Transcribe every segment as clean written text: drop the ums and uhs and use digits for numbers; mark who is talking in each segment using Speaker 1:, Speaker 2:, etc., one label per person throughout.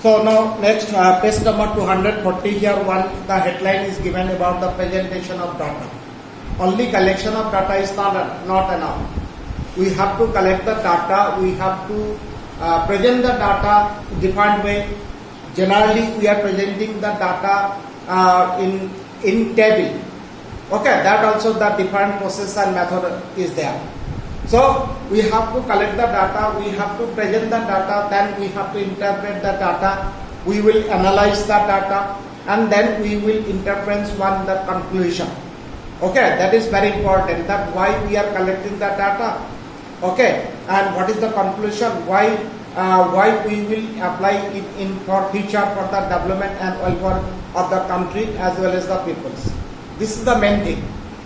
Speaker 1: So now next page number 240 here the headline is given about the presentation of data. Only collection of data is not enough. We have to collect the data, we have to present the data in different way. Generally we are presenting the data in table. Okay, that also the different process and method is there. So we have to collect the data, we have to present the data, then we have to interpret the data, we will analyze the data, and then we will interference one the conclusion. Okay, that is very important, that why we are collecting the data. Okay, and what is the conclusion, why we will apply it in for future for the development and welfare of the country as well as the peoples. This is the main thing.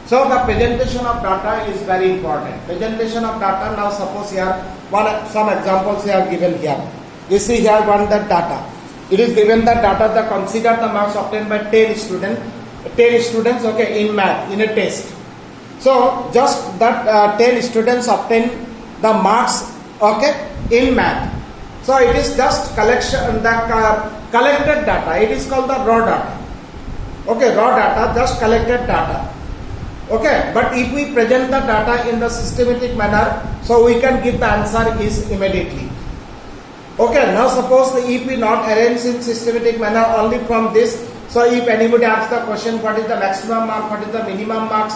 Speaker 1: So the presentation of data is very important. Presentation of data, now suppose here some examples here given here. You see here the data. It is given the data, consider the marks obtained by 10 students okay, in math, in a test. So just that 10 students obtain the marks okay, in math. So it is just collection, the collected data. It is called the raw data. Okay, raw data, just collected data. Okay, but if we present the data in the systematic manner, so we can give the answer is immediately. Okay, now suppose if we not arrange in systematic manner only from this, so if anybody asks the question what is the maximum mark, what is the minimum marks,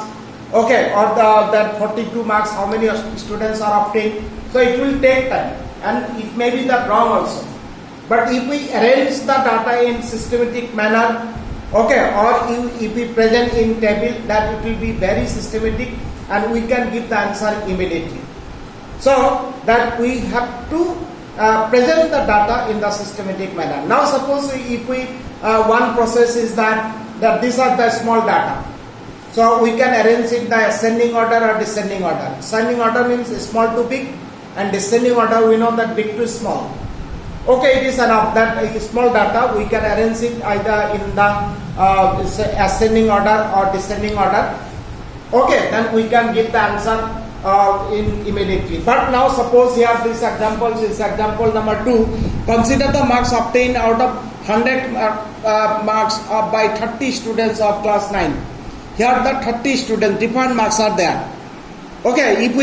Speaker 1: okay, or that 42 marks, how many students are obtained, so it will take time and it may be the wrong also. But if we arrange the data in systematic manner, okay, or if we present in table, that it will be very systematic and we can give the answer immediately. So that we have to present the data in the systematic manner. Now suppose if we one process is that these are the small data. So we can arrange it the ascending order or descending order. Ascending order means small to big, and descending order we know that big to small. Okay, it is enough that small data we can arrange it either in the ascending order or descending order. Okay, then we can give the answer immediately. But now suppose here this example is example number 2. Consider the marks obtained out of 100 marks by 30 students of class 9. Here the 30 students, different marks are there. Okay, if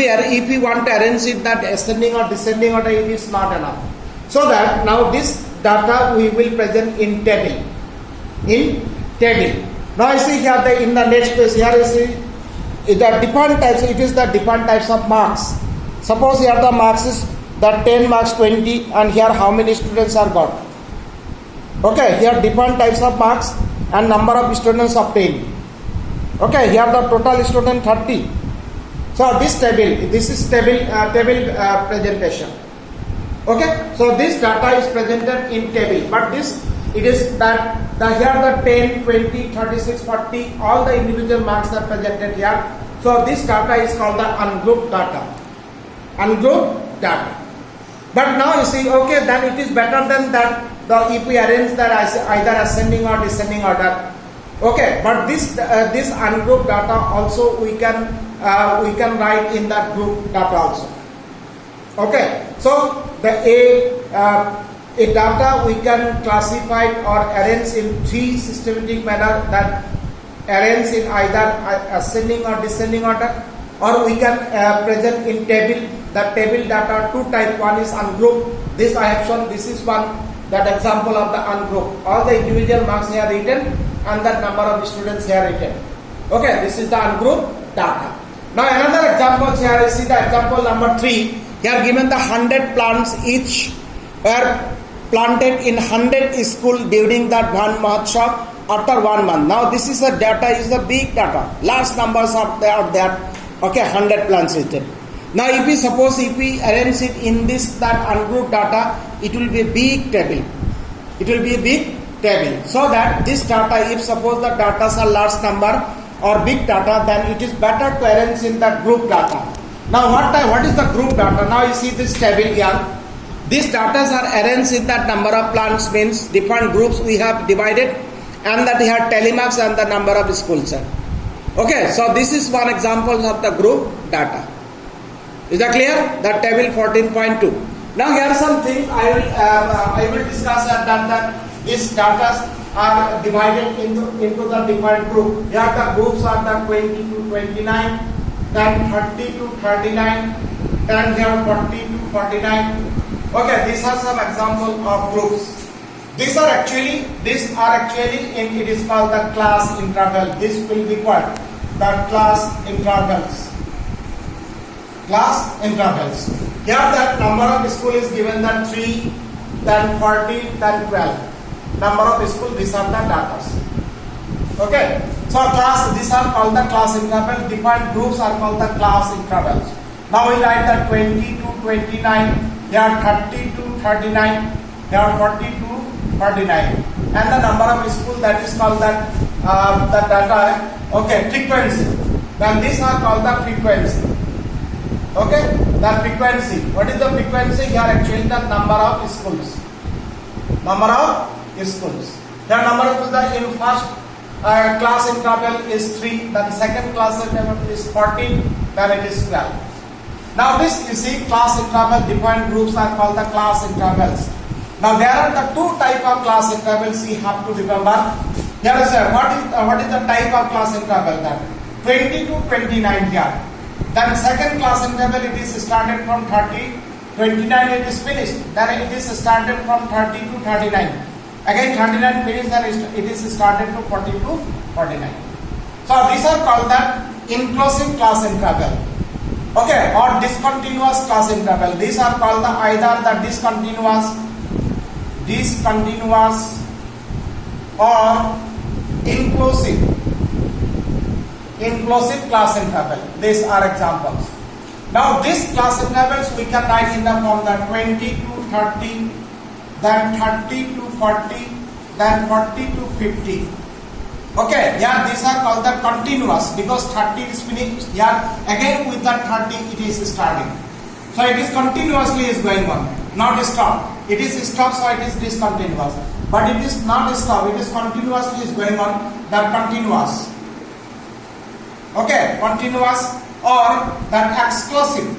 Speaker 1: we want to arrange it that ascending or descending order, it is not enough. So that now this data we will present in table. Now you see here in the next page here you see the different types. It is the different types of marks. Suppose here the marks is the 10 marks 20 and here how many students are got. Okay, here different types of marks and number of students obtained. Okay, here the total student 30. So this is table presentation. Okay, so this data is presented in table, but it is that here the 10, 20, 36, 40, all the individual marks are presented here. So this data is called the ungrouped data. Ungrouped data. But now you see, okay, then it is better than that. If we arrange that as either ascending or descending order. Okay, but this ungrouped data also we can write in that group data also. Okay, so the a data we can classify or arrange in 3 systematic manner, that arrange in either ascending or descending order, or we can present in table. The table data 2 type. One is ungrouped. This I have shown. This is one, that example of the ungrouped. All the individual marks here written and that number of students here written. Okay, this is the ungrouped data. Now another example here, you see the example number 3. Here given the 100 plants, each were planted in 100 school during that one Mahotsav after 1 month. Now this is the data, is the big data. Large numbers are there. Okay, 100 plants written. Now if we arrange it in that ungrouped data, it will be a big table. It will be a big table. So that this data, if suppose the data are large number or big data, then it is better to arrange in that group data. Now what is the group data? Now you see this table here. These data are arranged in that number of plants, means different groups we have divided, and that here telemarks and the number of schools. Okay, so this is one example of the group data. Is that clear? The table 14.2. Now here are some things I will discuss that these data are divided into the different group. Here the groups are the 20 to 29, then 30 to 39, then here 40 to 49. Okay, these are some examples of groups. These are actually it is called the class interval. This will be called the class intervals. Class intervals. Here the number of school is given that 3, then 40, then 12. Number of school, these are the data. Okay. So these are called the class intervals. Different groups are called the class intervals. Now we write the 20 to 29, here 30 to 39, here 40 to 49, and the number of school, that is called that the data. Okay, frequency. Then these are called the frequency. Okay, the frequency. What is the frequency? Here actually the number of schools. Number of schools. The number of the in first class interval is 3. Then second class interval is 14. Then it is 12. Now this you see class interval. Different groups are called the class intervals. Now there are the two type of class intervals you have to remember. Here is what is the type of class interval? That 20 to 29 here. Then second class interval, it is started from 30, 29 it is finished. Then it is started from 30 to 39. Again 39 finished, then it is started to 40 to 49. So these are called the inclusive class interval. Okay, or discontinuous class interval. These are called the either the discontinuous or inclusive class interval. These are examples. Now these class intervals we can write in the form that 20 to 30, then 30 to 40, then 40 to 50. Okay, yeah, these are called the continuous because 30 is finished. Yeah, again with that 30 it is starting. So it is continuously is going on, not stop. It is stop, so it is discontinuous. But it is not stop, it is continuously is going on, that continuous. Okay, continuous or that exclusive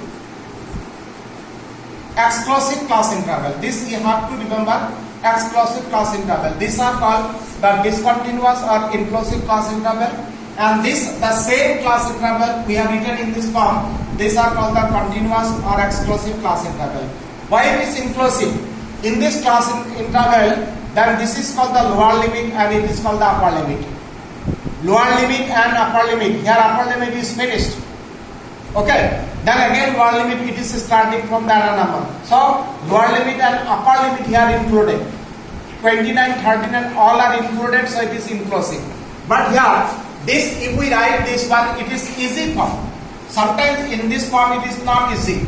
Speaker 1: class interval. This you have to remember, exclusive class interval. These are called the discontinuous or inclusive class interval, and the same class interval we have written in this form. These are called the continuous or exclusive class interval. Why it is inclusive? In this class interval, then this is called the lower limit and it is called the upper limit. Lower limit and upper limit. Here upper limit is finished. Okay. Then again lower limit, it is starting from the other number. So lower limit and upper limit here included. 29, 39 all are included, so it is inclusive. But here, this if we write this one, it is easy form. Sometimes in this form it is not easy.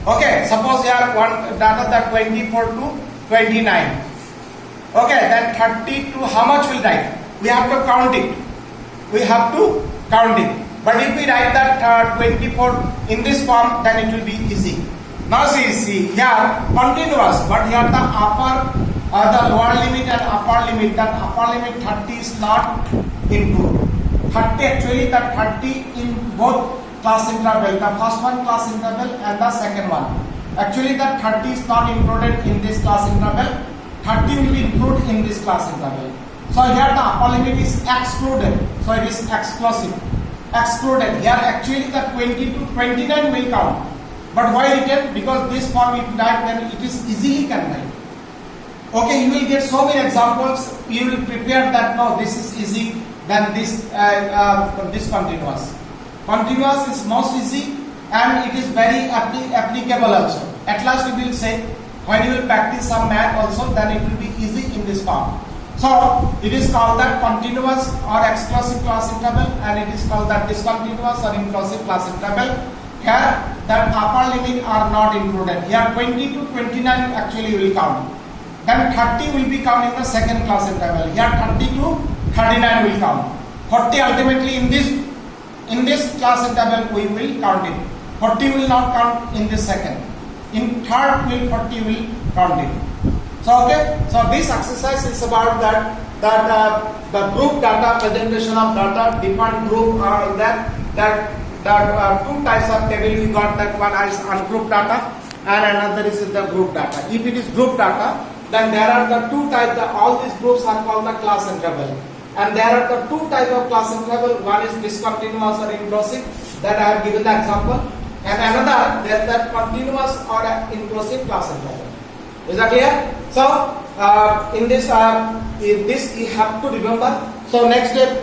Speaker 1: Okay. Suppose here one data that 24 to 29. Okay. Then 30 to how much will write? We have to count it. But if we write that 24 in this form, then it will be easy. Now see here continuous, but here the the lower limit and upper limit. That upper limit 30 is not included. 30 actually the 30 in both class interval. The first one class interval and the second one. Actually the 30 is not included in this class interval. 30 will be included in this class interval. So here the upper limit is excluded. So it is exclusive. Excluded. Here actually the 20 to 29 will count. But why written? Because this form if type, then it is easily can write. Okay, you will get so many examples. You will prepare that no, this is easy. Then this continuous. Continuous is most easy and it is very applicable also. At last you will say when you will practice some math also, then it will be easy in this form. So it is called that continuous or exclusive class interval, and it is called that discontinuous or inclusive class interval. Here that upper limit are not included. Here 20 to 29 actually will count. Then 30 will be count in the second class interval. Here 30 to 39 will count. 40 ultimately in this class interval we will count it. 40 will not count in this second. In third 40 will count it. So okay, so this exercise is about that the group data, presentation of data, different group that two types of table we got. That one is ungrouped data and another is the group data. If it is group data, then there are the two types. All these groups are called the class interval, and there are the two types of class interval. One is discontinuous or inclusive, that I have given the example, and another there is the continuous or inclusive class interval. Is that clear? So in this you have to remember. So next day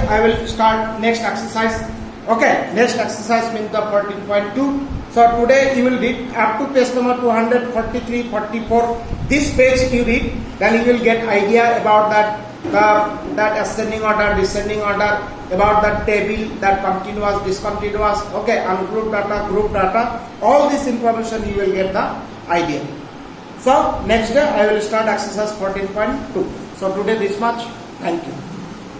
Speaker 1: I will start next exercise. Okay, next exercise means the 14.2. So today you will read up to page number 243, 44. This page you read, then you will get idea about that ascending order, descending order, about that table, that continuous, discontinuous, okay, and group data, all this information you will get the idea. So next day I will start exercise 14.2. So today this much. Thank you.